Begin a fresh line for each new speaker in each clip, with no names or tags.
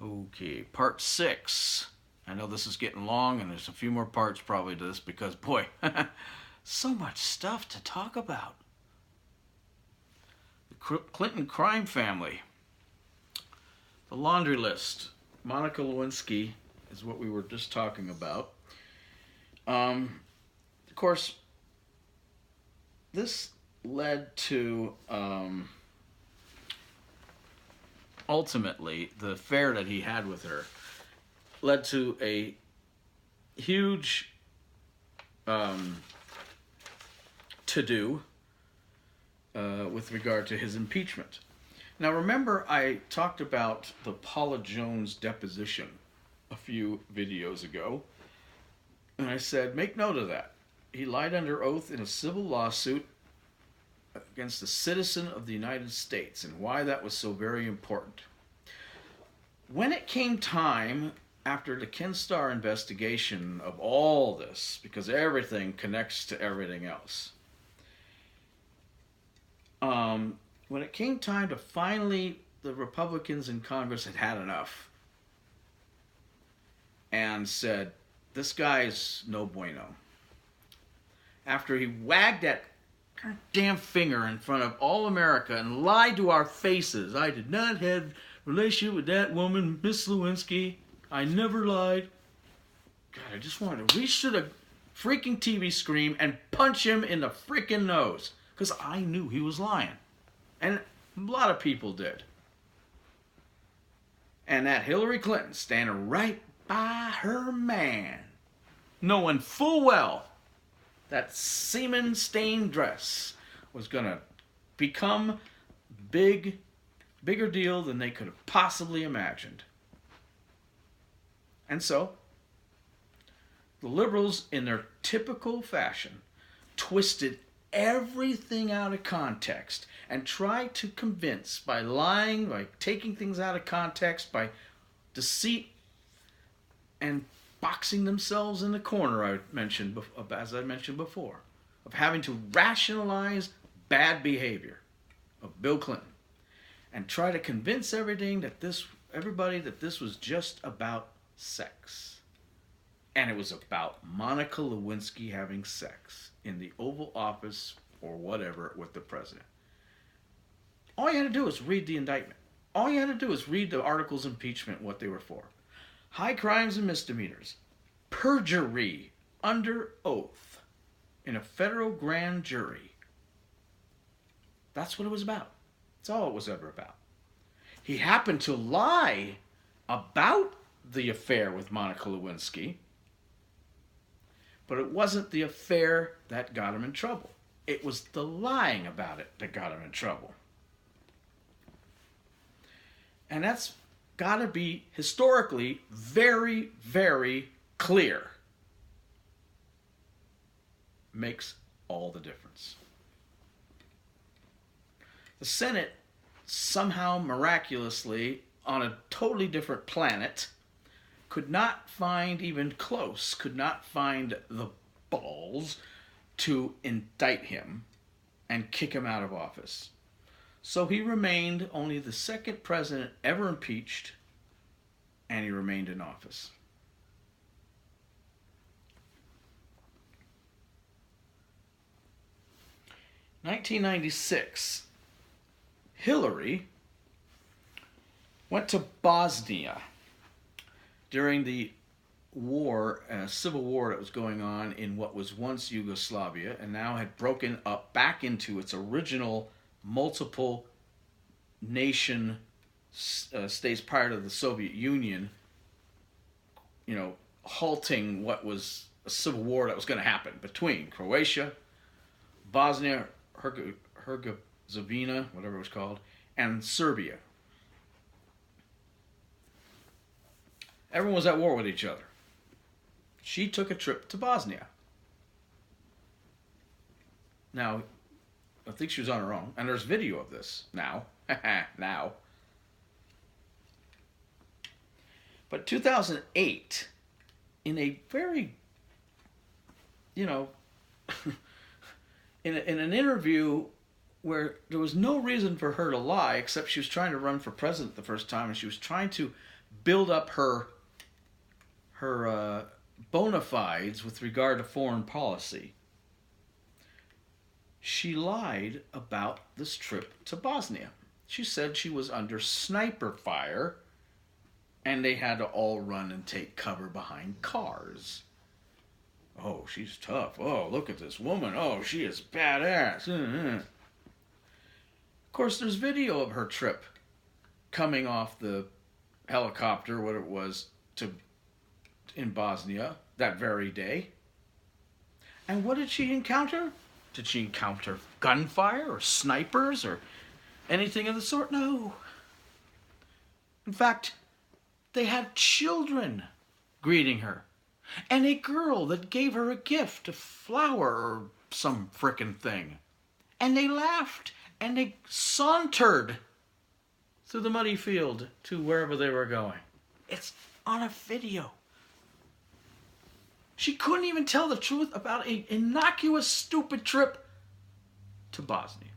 Okay, part 6. I know this is getting long, and there's a few more parts probably to this because, boy, so much stuff to talk about. The Clinton crime family. The laundry list. Monica Lewinsky is what we were just talking about. Of course, this led to ultimately the affair that he had with her led to a huge to-do with regard to his impeachment. Now remember, I talked about the Paula Jones deposition a few videos ago, and I said, make note of that. He lied under oath in a civil lawsuit against a citizen of the United States, and why that was so very important. When it came time, after the Ken Starr investigation of all this, because everything connects to everything else, when it came time to finally, the Republicans in Congress had had enough and said, this guy's no bueno. After he wagged that damn finger in front of all America and lied to our faces, I did not have a relationship with that woman, Miss Lewinsky. I never lied. God, I just wanted to reach to the freaking TV screen and punch him in the freaking nose. Because I knew he was lying. And a lot of people did. And that Hillary Clinton standing right by her man, knowing full well that semen-stained dress was going to become bigger deal than they could have possibly imagined. And so, the liberals, in their typical fashion, twisted everything out of context and tried to convince by lying, by taking things out of context, by deceit, and boxing themselves in the corner, as I mentioned before, of having to rationalize bad behavior of Bill Clinton and try to convince everybody that this was just about sex. And it was about Monica Lewinsky having sex in the Oval Office or whatever with the president. All you had to do was read the indictment. All you had to do was read the articles of impeachment, what they were for. High crimes and misdemeanors. Perjury under oath in a federal grand jury. That's what it was about. That's all it was ever about. He happened to lie about the affair with Monica Lewinsky, but it wasn't the affair that got him in trouble. It was the lying about it that got him in trouble. And that's got to be historically very, very clear. Makes all the difference. The Senate somehow miraculously, on a totally different planet, could not find the balls to indict him and kick him out of office. So he remained only the second president ever impeached, and he remained in office. In 1996, Hillary went to Bosnia during the war, civil war that was going on in what was once Yugoslavia and now had broken up back into its original multiple nation states prior to the Soviet Union, halting what was a civil war that was going to happen between Croatia, Bosnia, Herzegovina, whatever it was called, and Serbia. Everyone was at war with each other. She took a trip to Bosnia. Now, I think she was on her own, and there's video of this now. Now. But 2008, in a very, in an interview where there was no reason for her to lie, except she was trying to run for president the first time, and she was trying to build up her bona fides with regard to foreign policy, she lied about this trip to Bosnia. She said she was under sniper fire and they had to all run and take cover behind cars. Oh, she's tough. Oh, look at this woman. Oh, she is badass. Of course, there's video of her trip coming off the helicopter, what it was, in Bosnia that very day. And what did she encounter? Did she encounter gunfire or snipers or anything of the sort? No. In fact, they had children greeting her. And a girl that gave her a gift, a flower or some frickin' thing. And they laughed and they sauntered through the muddy field to wherever they were going. It's on a video. She couldn't even tell the truth about an innocuous, stupid trip to Bosnia.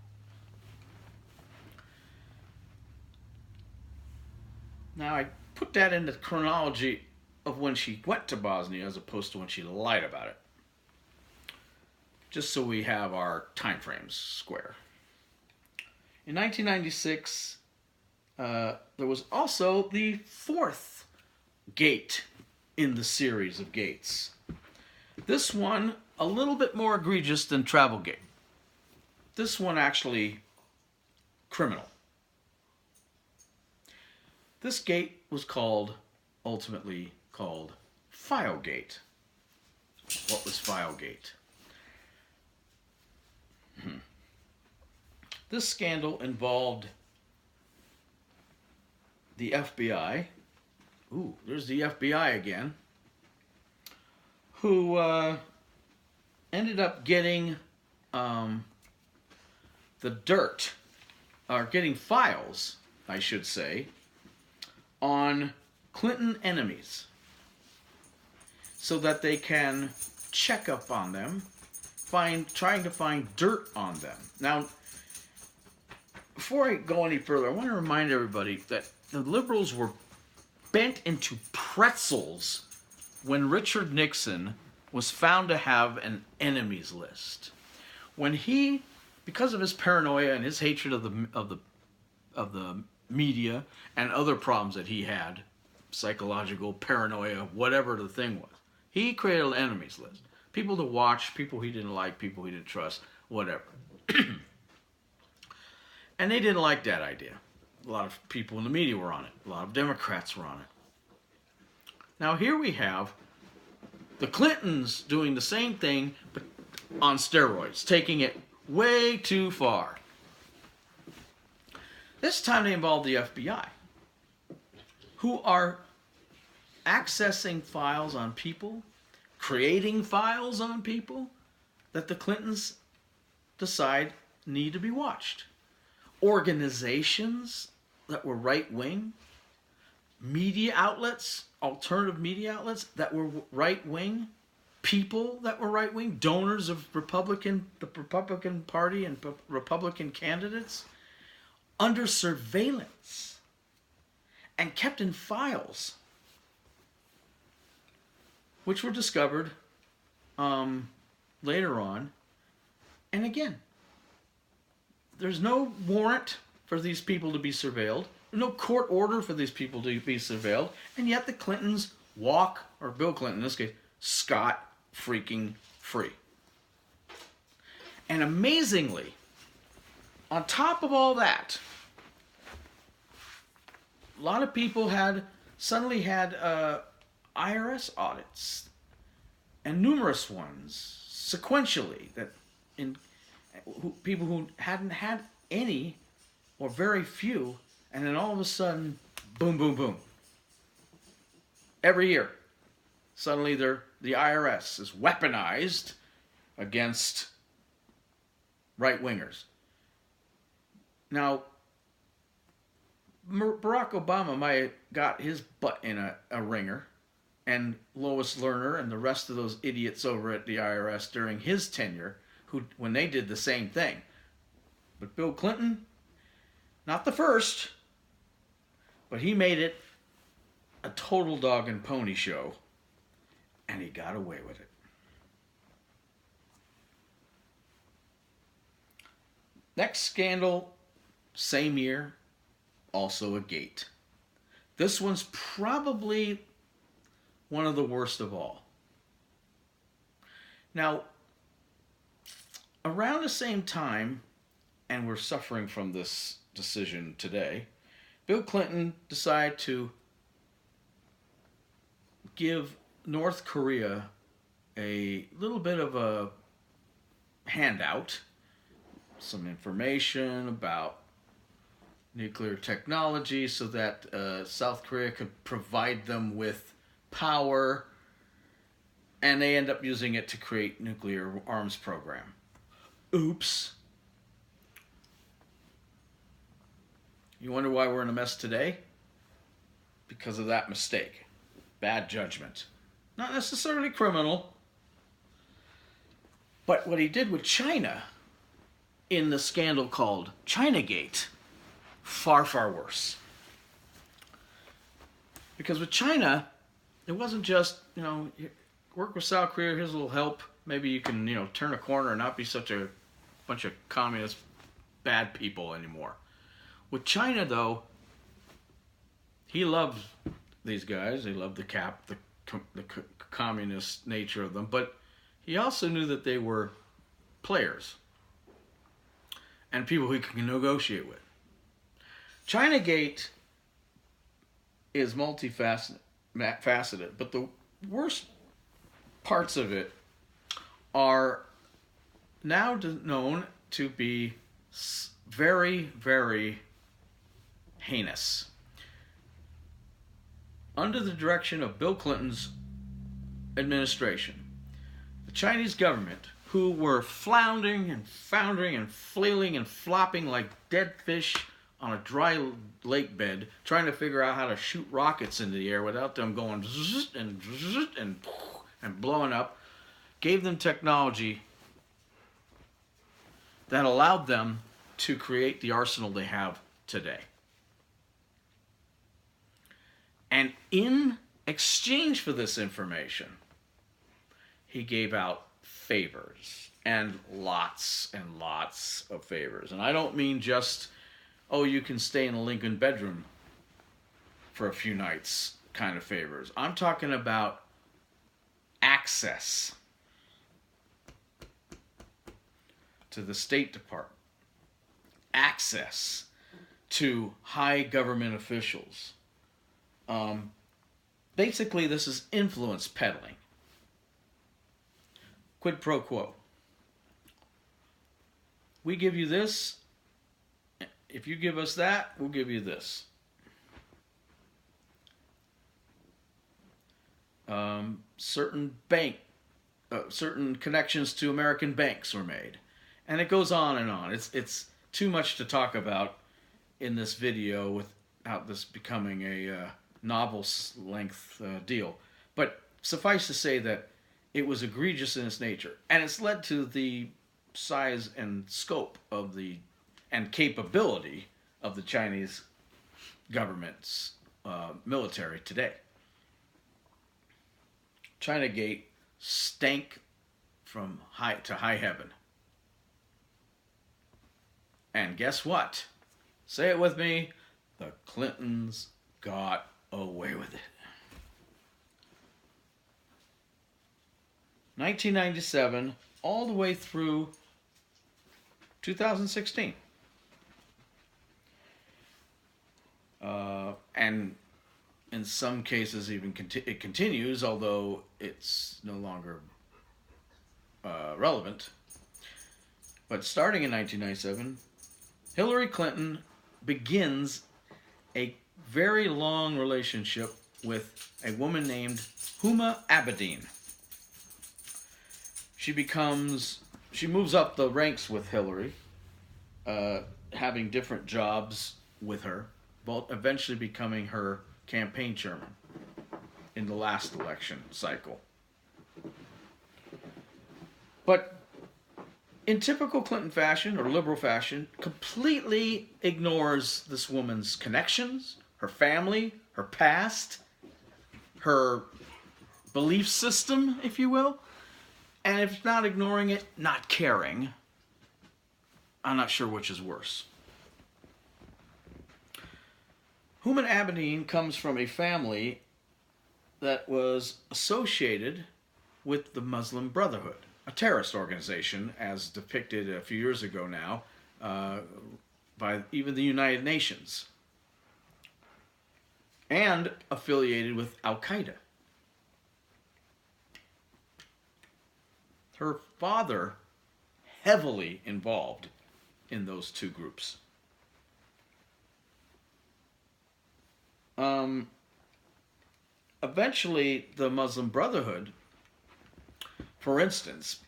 Now, I put that in the chronology of when she went to Bosnia as opposed to when she lied about it. Just so we have our time frames square. In 1996, there was also the fourth gate in the series of gates. This one, a little bit more egregious than Travelgate. This one actually criminal. This gate was ultimately called Filegate. What was Filegate? This scandal involved the FBI. Ooh, there's the FBI again. Who ended up getting the dirt, or getting files, I should say, on Clinton enemies so that they can check up on them, trying to find dirt on them. Now, before I go any further, I want to remind everybody that the liberals were bent into pretzels when Richard Nixon was found to have an enemies list. When he, because of his paranoia and his hatred of the media and other problems that he had, psychological paranoia, whatever the thing was, he created an enemies list. People to watch, people he didn't like, people he didn't trust, whatever. And they didn't like that idea. A lot of people in the media were on it. A lot of Democrats were on it. Now here we have the Clintons doing the same thing, but on steroids, taking it way too far. This time they involve the FBI, who are accessing files on people, creating files on people that the Clintons decide need to be watched. Organizations that were right-wing, media outlets, alternative media outlets that were right-wing, people that were right-wing, donors of the Republican Party and Republican candidates, under surveillance and kept in files, which were discovered later on. And again, there's no warrant for these people to be surveilled. There's no court order for these people to be surveilled. And yet the Clintons walk, or Bill Clinton in this case, scot-freaking free. And amazingly, on top of all that, a lot of people suddenly had IRS audits, and numerous ones sequentially, people who hadn't had any or very few, and then all of a sudden, boom, boom, boom. Every year, suddenly the IRS is weaponized against right-wingers. Now, Barack Obama might have got his butt in a ringer, and Lois Lerner and the rest of those idiots over at the IRS during his tenure, when they did the same thing. But Bill Clinton, not the first, but he made it a total dog and pony show, and he got away with it. Next scandal, same year, also a gate. This one's probably one of the worst of all. Now, around the same time, and we're suffering from this decision today, Bill Clinton decided to give North Korea a little bit of a handout, some information about nuclear technology so that South Korea could provide them with power, and they end up using it to create nuclear arms program. Oops. You wonder why we're in a mess today? Because of that mistake. Bad judgment. Not necessarily criminal. But what he did with China in the scandal called Chinagate, far, far worse. Because with China, it wasn't just, work with South Korea, here's a little help. Maybe you can, turn a corner and not be such a bunch of communist bad people anymore. With China, though, he loved these guys. He loved the communist nature of them. But he also knew that they were players and people he could negotiate with. Chinagate is multifaceted, but the worst parts of it are now known to be very, very heinous. Under the direction of Bill Clinton's administration, the Chinese government, who were floundering and foundering and flailing and flopping like dead fish on a dry lake bed, trying to figure out how to shoot rockets into the air without them going and blowing up, gave them technology that allowed them to create the arsenal they have today. And in exchange for this information, he gave out favors, and lots of favors. And I don't mean just, you can stay in a Lincoln bedroom for a few nights kind of favors. I'm talking about access to the State Department, access to high government officials. Basically, this is influence peddling. Quid pro quo. We give you this. If you give us that, we'll give you this. Certain connections to American banks were made, and it goes on and on. It's too much to talk about in this video without this becoming a novel-length deal. But suffice to say that it was egregious in its nature, and it's led to the size and scope of and capability of the Chinese government's military today. Chinagate stank from high to high heaven. And guess what? Say it with me. The Clintons got away with it. 1997, all the way through 2016. And in some cases even it continues, although it's no longer relevant. But starting in 1997, Hillary Clinton begins a very long relationship with a woman named Huma Abedin. She moves up the ranks with Hillary, having different jobs with her, but eventually becoming her campaign chairman in the last election cycle. But in typical Clinton fashion, or liberal fashion, completely ignores this woman's connections, her family, her past, her belief system, if you will. And if not ignoring it, not caring. I'm not sure which is worse. Huma Abedin comes from a family that was associated with the Muslim Brotherhood, a terrorist organization, as depicted a few years ago now by even the United Nations, and affiliated with Al-Qaeda. Her father heavily involved in those two groups. Eventually, the Muslim Brotherhood, for instance,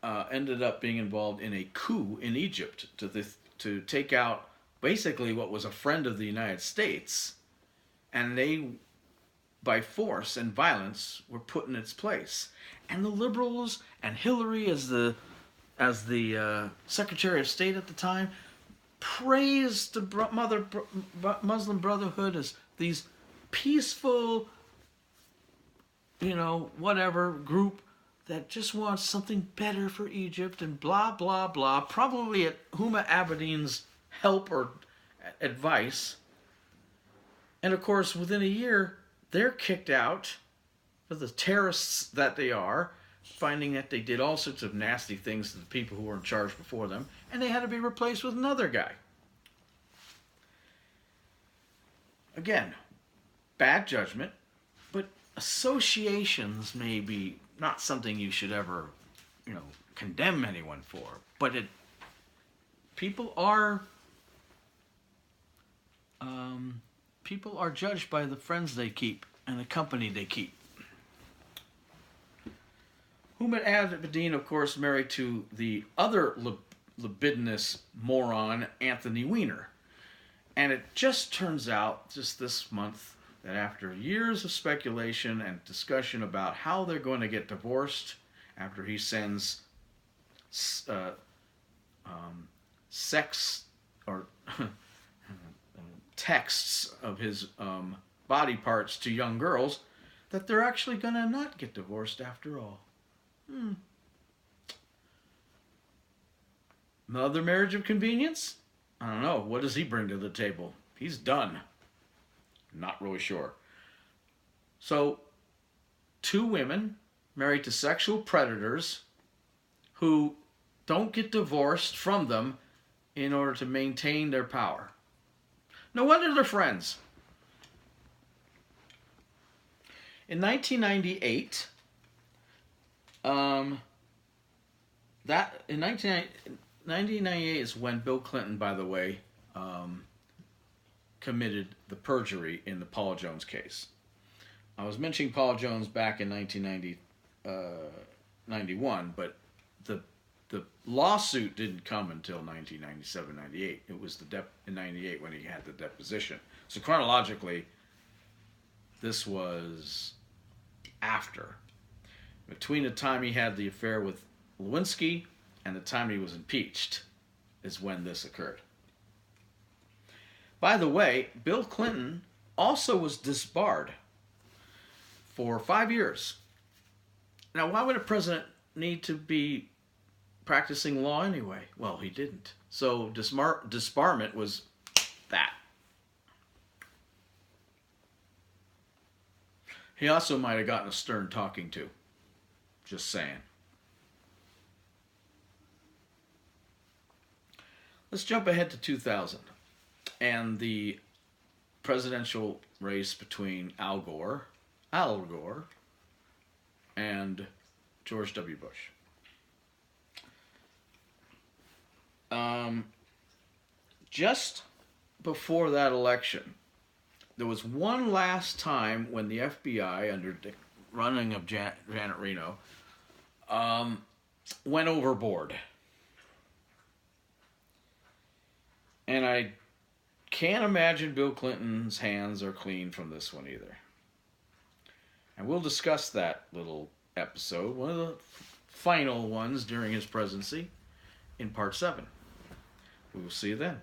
ended up being involved in a coup in Egypt to take out basically what was a friend of the United States, and they, by force and violence, were put in its place. And the liberals and Hillary, as the Secretary of State at the time, praised the Muslim Brotherhood as these peaceful, whatever group that just wants something better for Egypt and blah, blah, blah, probably at Huma Abedin's help or advice. And of course, within a year, they're kicked out for the terrorists that they are, finding that they did all sorts of nasty things to the people who were in charge before them, and they had to be replaced with another guy. Again, bad judgment, but associations may be not something you should ever, condemn anyone for. But people are judged by the friends they keep and the company they keep. Huma Abedin, of course, married to the other libidinous moron, Anthony Weiner. And it just turns out, just this month, that after years of speculation and discussion about how they're going to get divorced after he sends sex or texts of his body parts to young girls, that they're actually going to not get divorced after all. Another marriage of convenience? I don't know. What does he bring to the table? He's done. Not really sure. So, two women married to sexual predators who don't get divorced from them in order to maintain their power. No wonder they're friends. In 1998, in 1998 is when Bill Clinton, by the way, committed the perjury in the Paul Jones case. I was mentioning Paul Jones back in 1991, but the lawsuit didn't come until 1997-98. It was in 98 when he had the deposition. So chronologically, this was after. Between the time he had the affair with Lewinsky and the time he was impeached is when this occurred. By the way, Bill Clinton also was disbarred for 5 years. Now, why would a president need to be practicing law anyway? Well, he didn't. So disbarment was that. He also might have gotten a stern talking to. Just saying. Let's jump ahead to 2000 and the presidential race between Al Gore, and George W. Bush. Just before that election, there was one last time when the FBI, under the running of Janet Reno, went overboard. And I can't imagine Bill Clinton's hands are clean from this one either. And we'll discuss that little episode, one of the final ones during his presidency, in part 7. We will see you then.